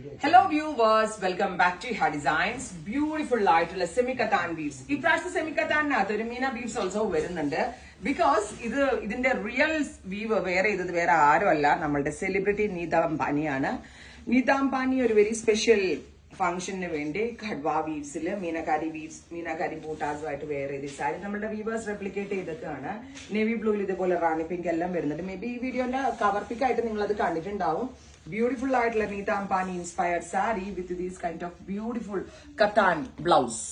Hello viewers, welcome back to Iha Designs. Beautiful ആയിട്ടുള്ള semi കത്താൻ weaves. ഈ പ്രാവശ്യത്തെ സെമി കത്താനകത്ത് ഒരു മീന വീവ്സ് ഓൾസോ വരുന്നുണ്ട്. ബിക്കോസ് ഇതിന്റെ റിയൽ വീവ് വേറെ ആരുമല്ല, നമ്മളുടെ സെലിബ്രിറ്റി നീത അംബാനിയാണ്. നീത അംബാനി ഒരു വെരി സ്പെഷ്യൽ ഫംഗ്ഷന് വേണ്ടി ഖഡ്വ വീവ്സില് മീനാകാരി ബൂട്ടാസുമായിട്ട് വെയർ ചെയ്ത് സാരി നമ്മുടെ വീവേഴ്സ് റെപ്ലിക്കേറ്റ് ചെയ്തൊക്കെയാണ്. നേവി ബ്ലൂയിൽ ഇതുപോലെ റാണി പിങ്ക് എല്ലാം വരുന്നുണ്ട്. മേ ബി ഈ വീഡിയോന്റെ കവർ പിക്ക് ആയിട്ട് നിങ്ങൾ അത് കണ്ടിട്ടുണ്ടാവും. ബ്യൂട്ടിഫുൾ ആയിട്ടുള്ള Nita Ambani inspired sari with these kind of beautiful katan blouse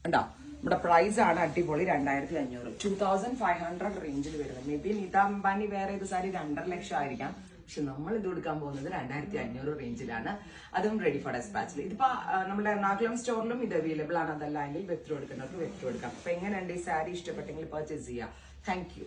ഉണ്ടോ. നമ്മുടെ പ്രൈസ് ആണ് അടിപൊളി 2500 2500 റേഞ്ചിൽ വരുന്നത്. മേ ബി നീത അംബാനി വേറെ ചെയ്ത സാരി 2.5 ലക്ഷം ആയിരിക്കാം. പക്ഷെ നമ്മൾ ഇത് കൊടുക്കാൻ പോകുന്നത് 2500 റേഞ്ചിലാണ്. അതും റെഡി ഫോർ ഡെസ്പാച്ചിൽ. ഇതിപ്പോ നമ്മുടെ നാഗലം സ്റ്റോറിലും ഇത് അവൈലബിൾ ആണ്. അതല്ല എങ്കിൽ വെത്തു കൊടുക്കുന്നവർക്ക് വെത്തു കൊടുക്കാം. അപ്പൊ എങ്ങനെയുണ്ട് ഈ സാരി ഇഷ്ടപ്പെട്ടെങ്കിൽ പർച്ചേസ് ചെയ്യാം. Thank you.